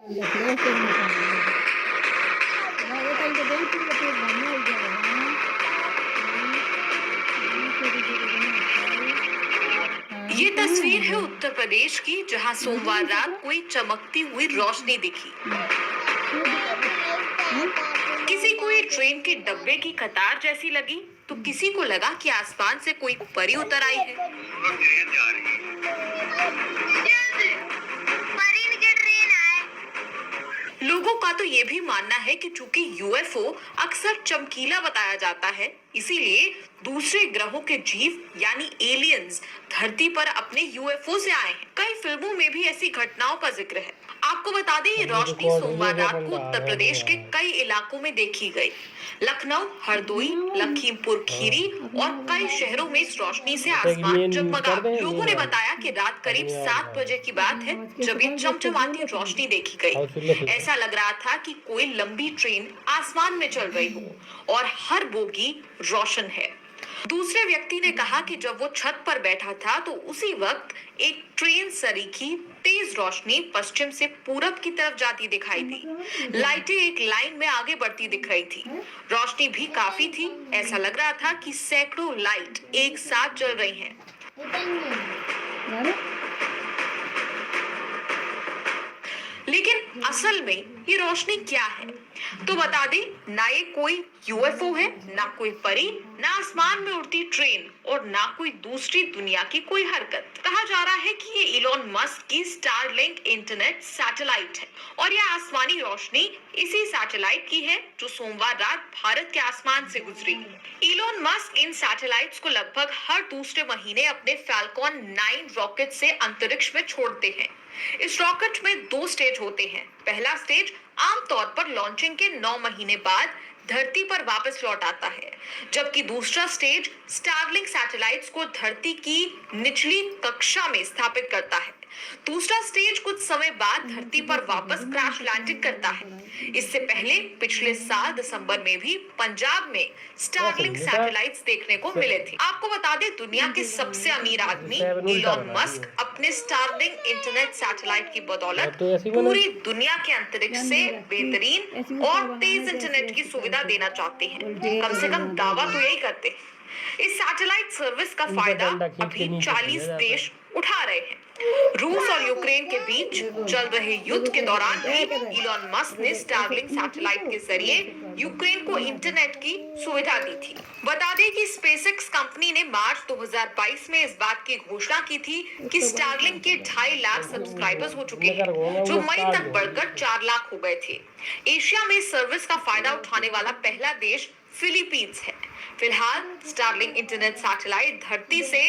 ये तस्वीर है उत्तर प्रदेश की, जहां सोमवार रात कोई चमकती हुई रोशनी दिखी। किसी को ये ट्रेन के डब्बे की कतार जैसी लगी, तो किसी को लगा कि आसमान से कोई परी उतर आई है। लोगों का तो ये भी मानना है कि चूंकि यूएफओ अक्सर चमकीला बताया जाता है, इसीलिए दूसरे ग्रहों के जीव यानी एलियंस धरती पर अपने यूएफओ से आए हैं। कई फिल्मों में भी ऐसी घटनाओं का जिक्र है। आपको बता दें, ये रोशनी सोमवार रात को उत्तर प्रदेश के कई इलाकों में देखी गई। लखनऊ, हरदोई, लखीमपुर खीरी और कई शहरों में इस रोशनी से आसमान जगमगा। लोगों ने बताया कि रात करीब 7 बजे की बात है जब ये चमचमाती रोशनी देखी गई। ऐसा लग रहा था कि कोई लंबी ट्रेन आसमान में चल रही हो और हर बोगी रोशन है। दूसरे व्यक्ति ने कहा कि जब वो छत पर बैठा था तो उसी वक्त एक ट्रेन सरीखी तेज रोशनी पश्चिम से पूरब की तरफ जाती दिखाई दी। लाइटें एक लाइन में आगे बढ़ती दिख रही थी। रोशनी भी काफी थी। ऐसा लग रहा था कि सैकड़ों लाइट एक साथ जल रही हैं। लेकिन असल में ये रोशनी क्या है? तो बता दें, ना ये कोई यूएफओ है, ना कोई परी, ना आसमान में उड़ती ट्रेन और ना कोई दूसरी दुनिया की कोई हरकत। कहा जा रहा है कि ये इलॉन मस्क की स्टारलिंक इंटरनेट सैटेलाइट है और यह आसमानी रोशनी इसी सैटेलाइट की है जो सोमवार रात भारत के आसमान से गुजरी। इलॉन मस्क इन सैटेलाइट्स को लगभग हर दूसरे महीने अपने फैल्कॉन 9 रॉकेट से अंतरिक्ष में छोड़ते हैं। इस रॉकेट में 2 स्टेज होते हैं। पहला स्टेज आमतौर पर लॉन्चिंग के 9 महीने बाद धरती पर वापस लौट आता है, जबकि दूसरा स्टेज स्टारलिंक सैटेलाइट्स को धरती की निचली कक्षा में स्थापित करता है। दूसरा स्टेज कुछ समय बाद धरती पर वापस क्रैश लैंडिंग करता है। इससे पहले पिछले साल दिसंबर में भी पंजाब में स्टारलिंक सैटेलाइट्स देखने को मिले थे। आपको बता दें, दुनिया के सबसे अमीर आदमी इलॉन मस्क अपने स्टारलिंक इंटरनेट सैटेलाइट की बदौलत पूरी दुनिया के अंतरिक्ष से बेहतरीन और तेज इंटरनेट की सुविधा देना चाहते हैं। कम से कम दावा तो यही करते हैं। इस सैटेलाइट सर्विस का फायदा अभी 40 देश उठा रहे हैं। रूस और यूक्रेन के बीच चल रहे युद्ध के दौरान भी इलॉन मस्क ने स्टारलिंक सैटेलाइट के जरिए यूक्रेन को इंटरनेट की सुविधा दी थी। बता दें कि स्पेसएक्स कंपनी ने मार्च 2022 में इस बात की घोषणा की थी कि स्टारलिंक के 2.5 लाख सब्सक्राइबर्स हो चुके हैं, जो मई तक बढ़कर 4 लाख हो गए थे। एशिया में सर्विस का फायदा उठाने वाला पहला देश फिलीपींस है। फिलहाल स्टारलिंक इंटरनेट सैटेलाइट धरती से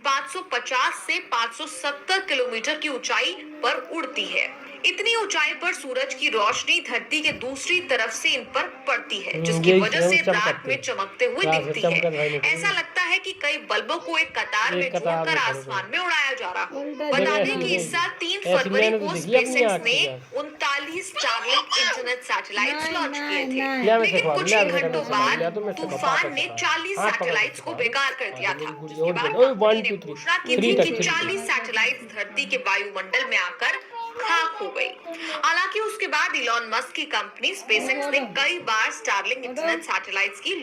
550 से 570 किलोमीटर की ऊंचाई पर उड़ती है। इतनी ऊंचाई पर सूरज की रोशनी धरती के दूसरी तरफ से इन पर पड़ती है, जिसकी वजह से रात में चमकते हुए दिखती है। ऐसा लगता है कि कई बल्बों को एक कतार में जोड़कर आसमान में उड़ाया जा रहा हो। बता दें कि इस साल 3 फरवरी को स्पेसएक्स ने 39 स्टारलिंक इंटरनेट सैटेलाइट्स लॉन्च किए थे, लेकिन कुछ ही घंटों बाद तूफान ने 40 सैटेलाइट्स को बेकार कर दिया था। जिसके बाद कंपनी ने घोषणा की थी कि 40 सैटेलाइट्स धरती के वायुमंडल में आकर खाक हो गई। हालांकि उसके बाद इलॉन मस्क की कंपनी स्पेसएक्स ने कई बार स्टारलिंक इंटरनेट सैटेलाइट्स की